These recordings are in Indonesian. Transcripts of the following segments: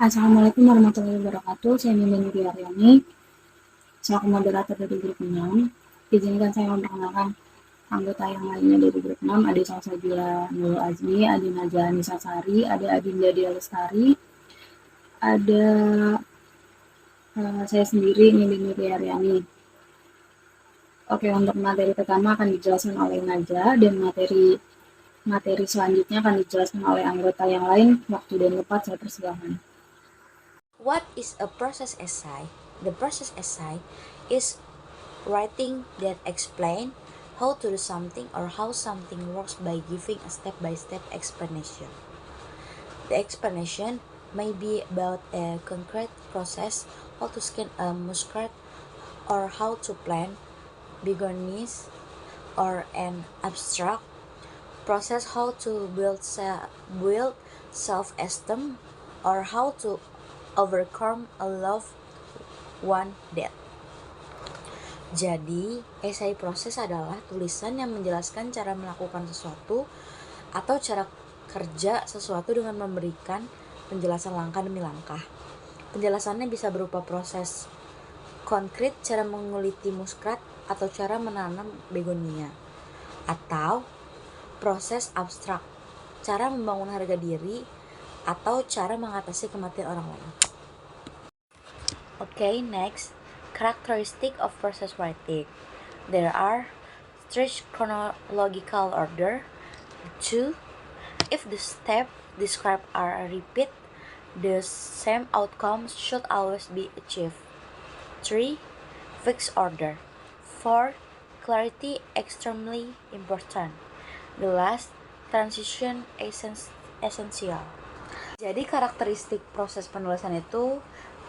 Assalamualaikum warahmatullahi wabarakatuh. Saya Nindya Nuriyariani, selaku moderator dari grup 6. Izinkan saya memperkenalkan anggota yang lainnya dari grup 6. Ada Salsabila Nurul Azmi, ada Najwa Nisa Sari, ada Adinda Dia Lestari, ada saya sendiri Nindya Nuriyariani. Oke, untuk materi pertama akan dijelaskan oleh Najwa dan materi selanjutnya akan dijelaskan oleh anggota yang lain. Waktu dan tempat saya persilahkan. What is a process essay? The process essay is writing that explain how to do something or how something works by giving a step-by-step explanation. The explanation may be about a concrete process, how to skin a muskrat, or how to plant begonias, or an abstract process, how to build self-esteem, or how to overcome a loved one death. Jadi, esai proses adalah tulisan yang menjelaskan cara melakukan sesuatu atau cara kerja sesuatu dengan memberikan penjelasan langkah demi langkah. Penjelasannya bisa berupa proses konkret, cara menguliti muskrat, atau cara menanam begonia. Atau proses abstrak, cara membangun harga diri, atau cara mengatasi kematian orang lain. Okay, next, characteristic of process writing. There are strict chronological order. 2. If the steps described are a repeat, the same outcome should always be achieved. 3. Fixed order. 4. Clarity extremely important. The last, transition essential. Jadi karakteristik proses penulisan itu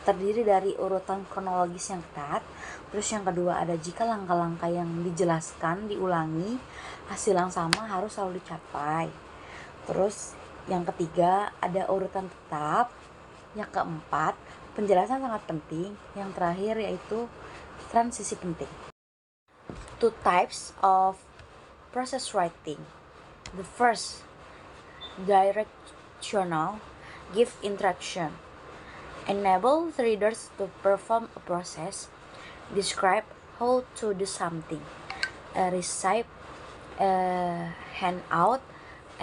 terdiri dari urutan kronologis yang ketat. Terus yang kedua ada jika langkah-langkah yang dijelaskan diulangi, hasil yang sama harus selalu dicapai. Terus yang ketiga ada urutan tetap. Yang keempat, penjelasan sangat penting. Yang terakhir yaitu transisi penting. Two types of process writing. The first, directional, give instruction, enable the readers to perform a process, describe how to do something, receive a handout,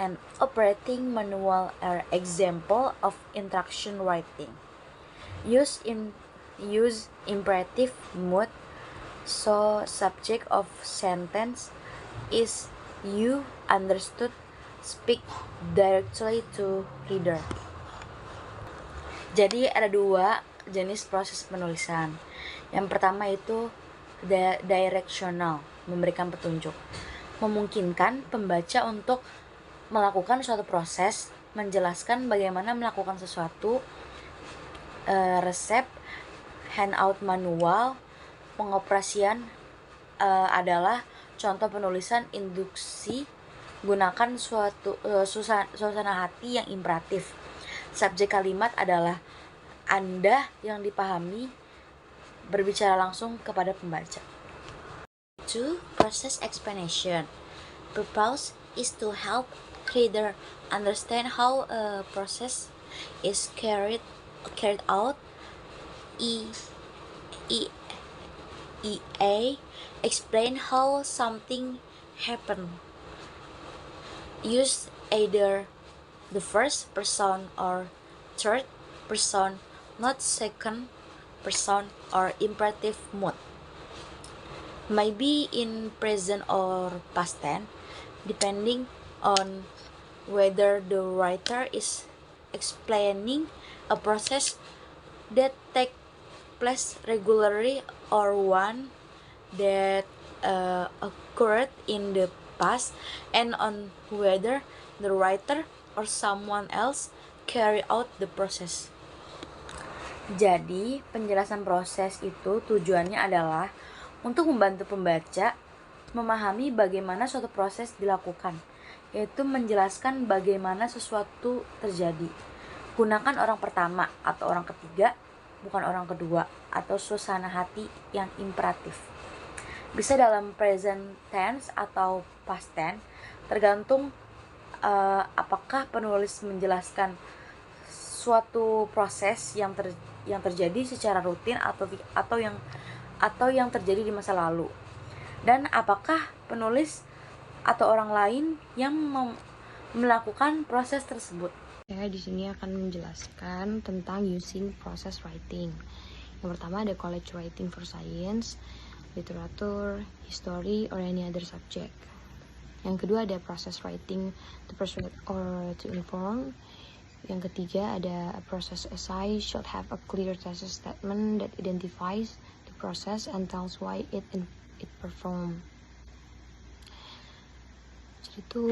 and operating manual are example of instruction writing. Use imperative mood, so subject of sentence is you understood, speak directly to reader. Jadi ada dua jenis proses penulisan. Yang pertama itu directional, memberikan petunjuk, memungkinkan pembaca untuk melakukan suatu proses, menjelaskan bagaimana melakukan sesuatu, resep, handout manual, pengoperasian adalah contoh penulisan induksi, gunakan suasana hati yang imperatif. Subjek kalimat adalah Anda yang dipahami, berbicara langsung kepada pembaca. 2. Process explanation. Purpose is to help reader understand how a process is carried out. Explain how something happened. Use either the first person or third person, not second person or imperative mood. Maybe in present or past tense, depending on whether the writer is explaining a process that takes place regularly or one that occurred in the past, and on whether the writer or someone else carry out the process. Jadi, penjelasan proses itu tujuannya adalah untuk membantu pembaca memahami bagaimana suatu proses dilakukan, yaitu menjelaskan bagaimana sesuatu terjadi. Gunakan orang pertama atau orang ketiga, bukan orang kedua, atau suasana hati yang imperatif. Bisa dalam present tense atau past tense, tergantung apakah penulis menjelaskan suatu proses yang terjadi secara rutin atau yang terjadi di masa lalu. Dan apakah penulis atau orang lain yang melakukan proses tersebut? Saya di sini akan menjelaskan tentang using process writing. Yang pertama ada college writing for science, literature, history, or any other subject. Yang kedua ada process writing to persuade or to inform. Yang ketiga ada a process essay should have a clear thesis statement that identifies the process and tells why it performed. Jadi itu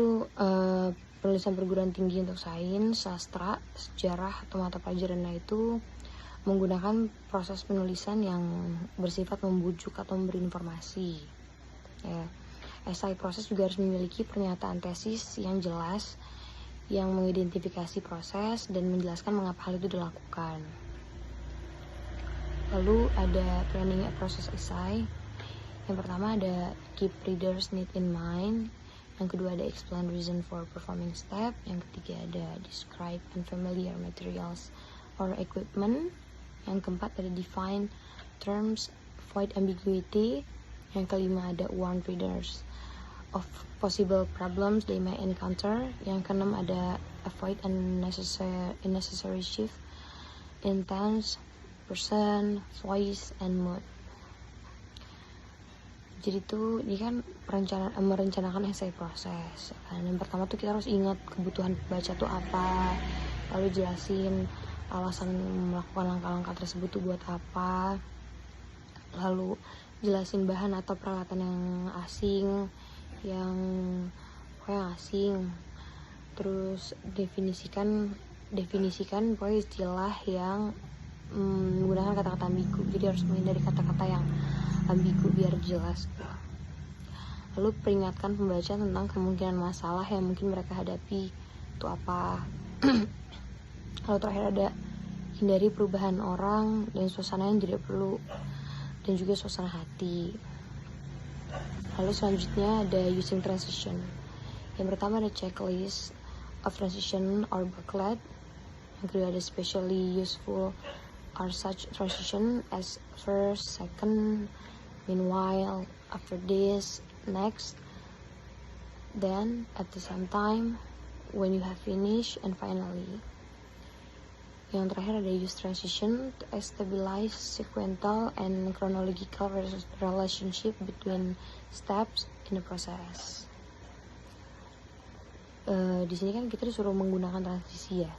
penulisan perguruan tinggi untuk sains, sastra, sejarah atau mata pelajaran itu menggunakan proses penulisan yang bersifat membujuk atau memberi informasi. Ya. Esai proses juga harus memiliki pernyataan tesis yang jelas yang mengidentifikasi proses dan menjelaskan mengapa hal itu dilakukan. Lalu ada planning a process essay. Yang pertama ada keep readers need in mind. Yang kedua ada explain reason for performing step. Yang ketiga ada describe unfamiliar materials or equipment. Yang keempat ada define terms, avoid ambiguity. Yang kelima ada warn readers of possible problems they may encounter. Yang keenam ada avoid unnecessary shift in tense, person, voice, and mood. Jadi tuh ini kan merencanakan essay proses. Yang pertama tuh kita harus ingat kebutuhan pembaca tuh apa, lalu jelasin alasan melakukan langkah-langkah tersebut tuh buat apa, lalu jelasin bahan atau peralatan yang asing, terus definisikan pokoknya istilah yang menggunakan kata-kata ambigu. Jadi harus menghindari kata-kata yang ambigu biar jelas. Lalu peringatkan pembaca tentang kemungkinan masalah yang mungkin mereka hadapi itu apa. Lalu terakhir ada hindari perubahan orang dan suasana yang tidak perlu, dan juga suasana hati. Lalu selanjutnya ada using transition. Yang pertama ada checklist of transition or booklet. Yang kedua ada especially useful are such transition as first, second, meanwhile, after this, next, then, at the same time, when you have finished, and finally. Yang terakhir ada use transition to stabilize sequential and chronological relationship between steps in the process. Di sini kan kita disuruh menggunakan transisi ya.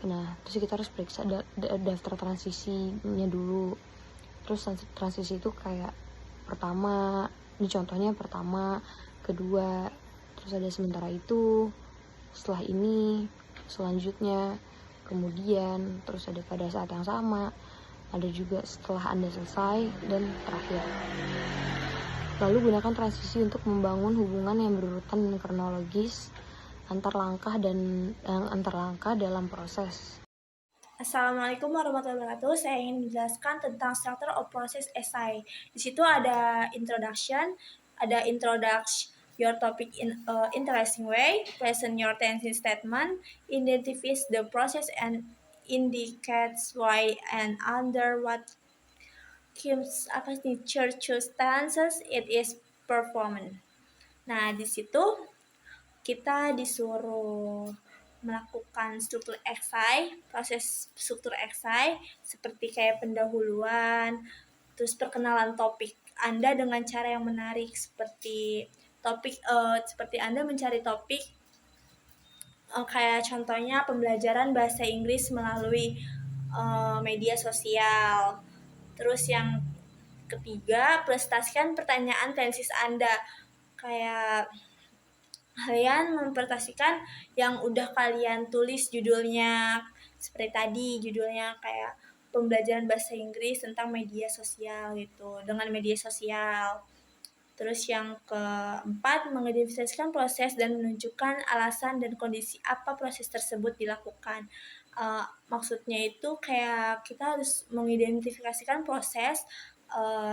Nah, terus kita harus periksa daftar transisinya dulu. Terus transisi itu kayak pertama, ini contohnya pertama, kedua, terus ada sementara itu, setelah ini, selanjutnya, kemudian, terus ada pada saat yang sama, ada juga setelah Anda selesai, dan terakhir. Lalu gunakan transisi untuk membangun hubungan yang berurutan dan kronologis antar langkah dalam proses. Assalamualaikum warahmatullahi wabarakatuh. Saya ingin menjelaskan tentang structure of process essay. Di situ ada introduction, ada introduce your topic in interesting way, present your thesis statement, identifies the process and indicates why and under what circumstances it is performed. Nah, di situ kita disuruh melakukan struktur esai, proses struktur esai seperti kayak pendahuluan, terus perkenalan topik Anda dengan cara yang menarik seperti seperti Anda mencari topik kayak contohnya pembelajaran bahasa Inggris melalui media sosial. Terus yang ketiga, presentasikan pertanyaan tesis Anda. Kayak kalian mempresentasikan yang udah kalian tulis judulnya. Seperti tadi judulnya kayak pembelajaran bahasa Inggris tentang media sosial gitu, dengan media sosial. Terus yang keempat, mengidentifikasikan proses dan menunjukkan alasan dan kondisi apa proses tersebut dilakukan. Maksudnya itu kayak kita harus mengidentifikasikan proses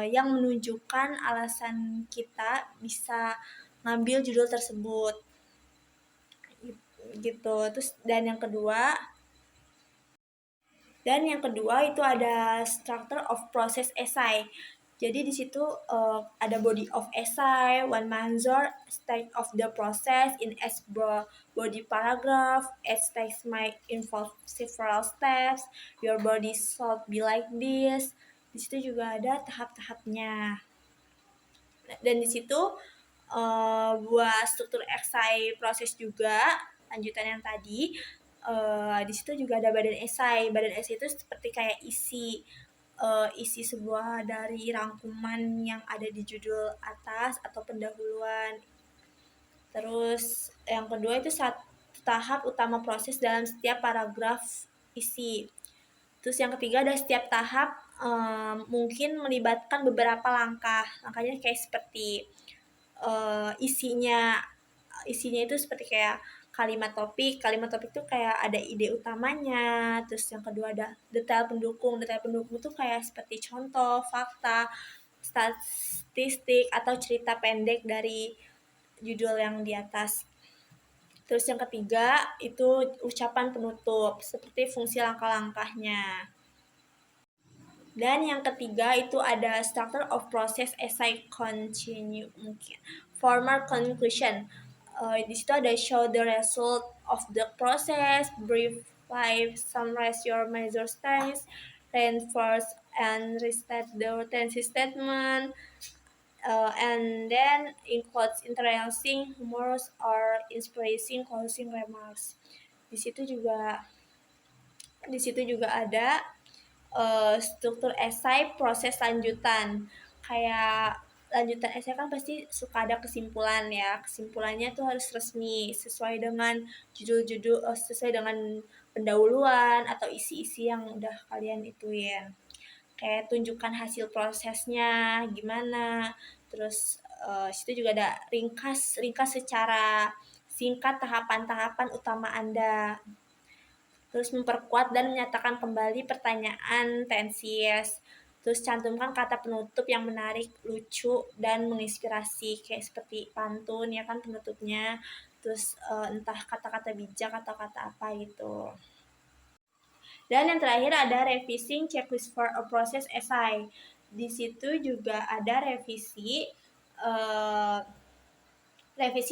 yang menunjukkan alasan kita bisa ngambil judul tersebut gitu. Terus dan yang kedua, Dan yang kedua itu ada structure of process essay. Jadi di situ ada body of essay, one measure state of the process in each body paragraph. Each stage might involve several steps. Your body should be like this. Di situ juga ada tahap-tahapnya. Dan di situ buat struktur esai proses juga lanjutan yang tadi. Di situ juga ada badan esai. Badan esai itu seperti kayak isi sebuah dari rangkuman yang ada di judul atas atau pendahuluan. Terus yang kedua itu satu tahap utama proses dalam setiap paragraf isi. Terus yang ketiga ada setiap tahap mungkin melibatkan beberapa langkah. Langkahnya kayak seperti isinya itu seperti kayak kalimat topik itu kayak ada ide utamanya. Terus yang kedua ada detail pendukung itu kayak seperti contoh, fakta, statistik atau cerita pendek dari judul yang di atas. Terus yang ketiga itu ucapan penutup seperti fungsi langkah-langkahnya. Dan yang ketiga itu ada structure of process essay continue mungkin. Formal conclusion. Di situ ada show the result of the process, brief life, summarize your major stance, reinforce and restate the tendency statement, and then includes interesting, humorous, or inspiring closing remarks. Di situ juga ada struktur esai proses lanjutan. Kayak lanjutan esai kan pasti suka ada kesimpulan ya. Kesimpulannya tuh harus resmi sesuai dengan judul-judul, sesuai dengan pendahuluan atau isi-isi yang udah kalian ituin. Kayak tunjukkan hasil prosesnya gimana. Terus situ juga ada ringkas secara singkat tahapan-tahapan utama Anda. Terus memperkuat dan menyatakan kembali pertanyaan tensies. Terus cantumkan kata penutup yang menarik, lucu, dan menginspirasi. Kayak seperti pantun ya kan penutupnya. Terus entah kata-kata bijak atau kata apa gitu. Dan yang terakhir ada revising checklist for a process essay. Di situ juga ada revisi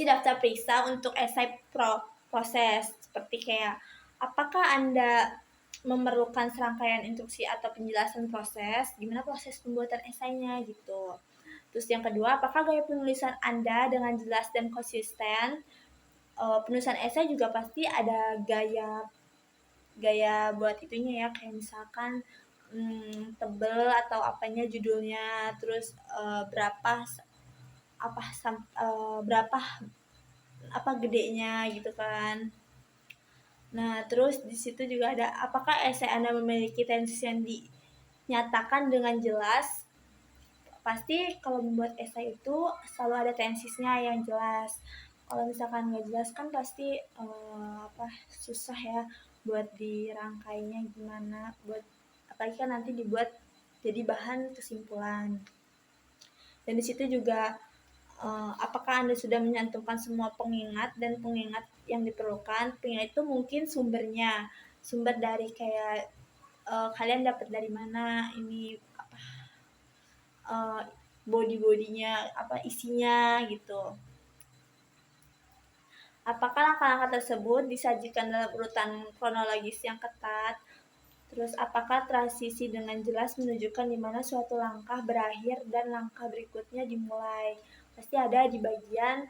daftar periksa untuk esai proses. Seperti kayak apakah Anda memerlukan serangkaian instruksi atau penjelasan proses, gimana proses pembuatan esainya gitu. Terus yang kedua, apakah gaya penulisan Anda dengan jelas dan konsisten? Penulisan esai juga pasti ada gaya buat itunya ya, kayak misalkan tebel atau apanya judulnya, terus berapa gedenya gitu kan. Nah, terus di situ juga ada apakah esai Anda memiliki tendensi yang dinyatakan dengan jelas? Pasti kalau membuat esai itu selalu ada tensisnya yang jelas. Kalau misalkan nggak jelas kan pasti susah ya buat dirangkainya gimana, buat apalagi kan nanti dibuat jadi bahan kesimpulan. Dan di situ juga apakah Anda sudah menyantumkan semua pengingat yang diperlukan. Pengingat itu mungkin sumber dari kayak kalian dapat dari mana ini body-bodinya isinya gitu. Apakah langkah-langkah tersebut disajikan dalam urutan kronologis yang ketat? Terus apakah transisi dengan jelas menunjukkan di mana suatu langkah berakhir dan langkah berikutnya dimulai? Pasti ada di bagian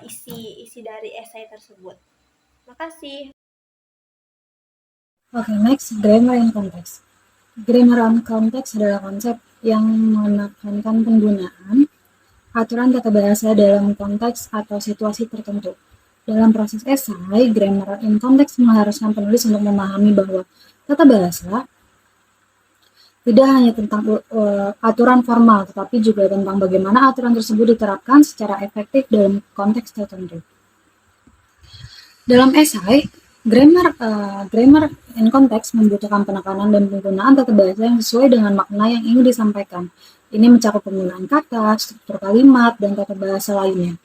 isi dari esai tersebut. Makasih. Oke, next, grammar in context. Grammar on context adalah konsep yang menekankan penggunaan aturan tata bahasa dalam konteks atau situasi tertentu. Dalam proses esai, grammar in context mengharuskan penulis untuk memahami bahwa tata bahasa tidak hanya tentang aturan formal, tetapi juga tentang bagaimana aturan tersebut diterapkan secara efektif dalam konteks tertentu. Dalam esai, grammar in context membutuhkan penekanan dan penggunaan tata bahasa yang sesuai dengan makna yang ingin disampaikan. Ini mencakup penggunaan kata, struktur kalimat, dan tata bahasa lainnya.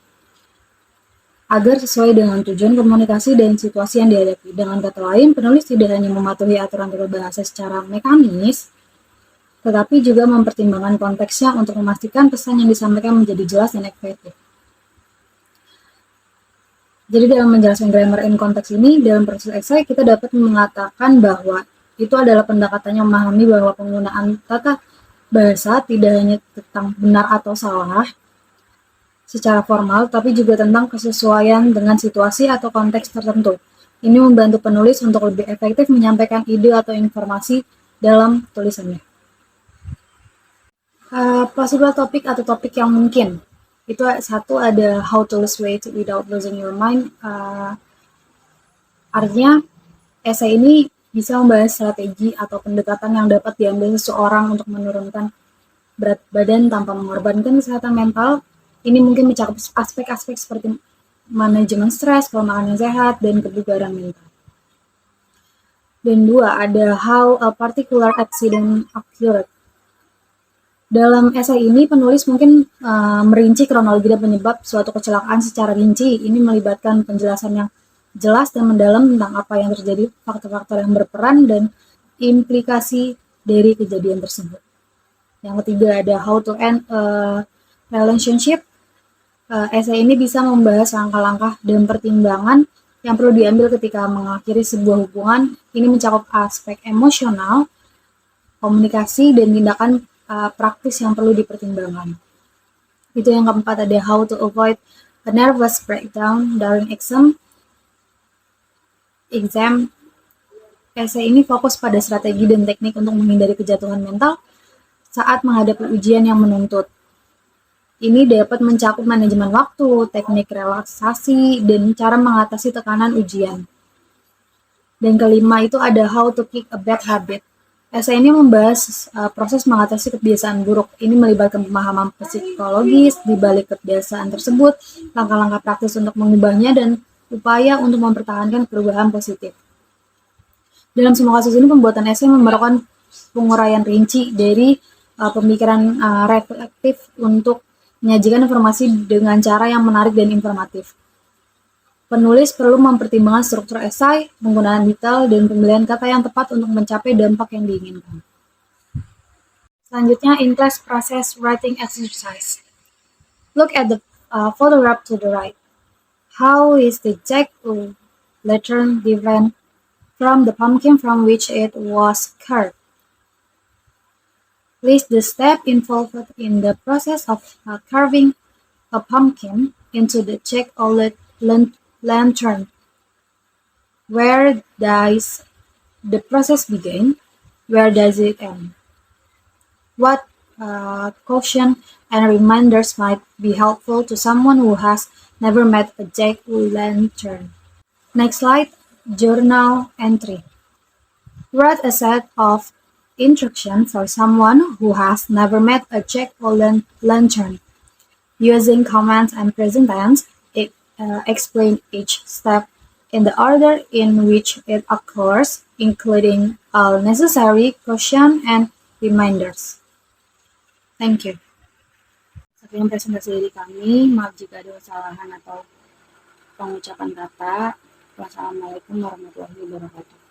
agar sesuai dengan tujuan komunikasi dan situasi yang dihadapi. Dengan kata lain, penulis tidak hanya mematuhi aturan tata bahasa secara mekanis, tetapi juga mempertimbangkan konteksnya untuk memastikan pesan yang disampaikan menjadi jelas dan efektif. Jadi dalam menjelaskan grammar in konteks ini, dalam proses esai kita dapat mengatakan bahwa itu adalah pendekatan yang memahami bahwa penggunaan tata bahasa tidak hanya tentang benar atau salah secara formal, tapi juga tentang kesesuaian dengan situasi atau konteks tertentu. Ini membantu penulis untuk lebih efektif menyampaikan ide atau informasi dalam tulisannya. Possible topik atau topik yang mungkin. Itu satu ada how to lose weight without losing your mind. Artinya, esai ini bisa membahas strategi atau pendekatan yang dapat diambil seseorang untuk menurunkan berat badan tanpa mengorbankan kesehatan mental. Ini mungkin mencakup aspek-aspek seperti manajemen stres, pola makan yang sehat, dan kebugaran mental. Dan dua, ada how a particular accident occurred. Dalam esai ini, penulis mungkin merinci kronologi dan penyebab suatu kecelakaan secara rinci. Ini melibatkan penjelasan yang jelas dan mendalam tentang apa yang terjadi, faktor-faktor yang berperan, dan implikasi dari kejadian tersebut. Yang ketiga, ada how to end a relationship. Esai ini bisa membahas langkah-langkah dan pertimbangan yang perlu diambil ketika mengakhiri sebuah hubungan. Ini mencakup aspek emosional, komunikasi, dan tindakan praktis yang perlu dipertimbangkan. Itu yang keempat, ada how to avoid a nervous breakdown during exam. Esai ini fokus pada strategi dan teknik untuk menghindari kejatuhan mental saat menghadapi ujian yang menuntut. Ini dapat mencakup manajemen waktu, teknik relaksasi, dan cara mengatasi tekanan ujian. Dan kelima itu ada how to kick a bad habit. Esai ini membahas proses mengatasi kebiasaan buruk. Ini melibatkan pemahaman psikologis di balik kebiasaan tersebut, langkah-langkah praktis untuk mengubahnya, dan upaya untuk mempertahankan perubahan positif. Dalam semua kasus ini, pembuatan esai memerlukan penguraian rinci dari pemikiran reflektif untuk menyajikan informasi dengan cara yang menarik dan informatif. Penulis perlu mempertimbangkan struktur esai, penggunaan detail, dan pemilihan kata yang tepat untuk mencapai dampak yang diinginkan. Selanjutnya, in-class process writing exercise. Look at the photograph to the right. How is the jack-o'-lantern different from the pumpkin from which it was carved? List the steps involved in the process of carving a pumpkin into the jack-o'-lantern. Where does the process begin? Where does it end? What caution and reminders might be helpful to someone who has never met a jack-o'-lantern? Next slide, journal entry. Write a set of instructions for someone who has never met a jack-o'-lantern. Using comments and present tense, explain each step in the order in which it occurs, including all necessary caution and reminders. Thank you. Sekian presentasi dari kami. Maaf jika ada kesalahan atau pengucapan kata. Wassalamualaikum warahmatullahi wabarakatuh.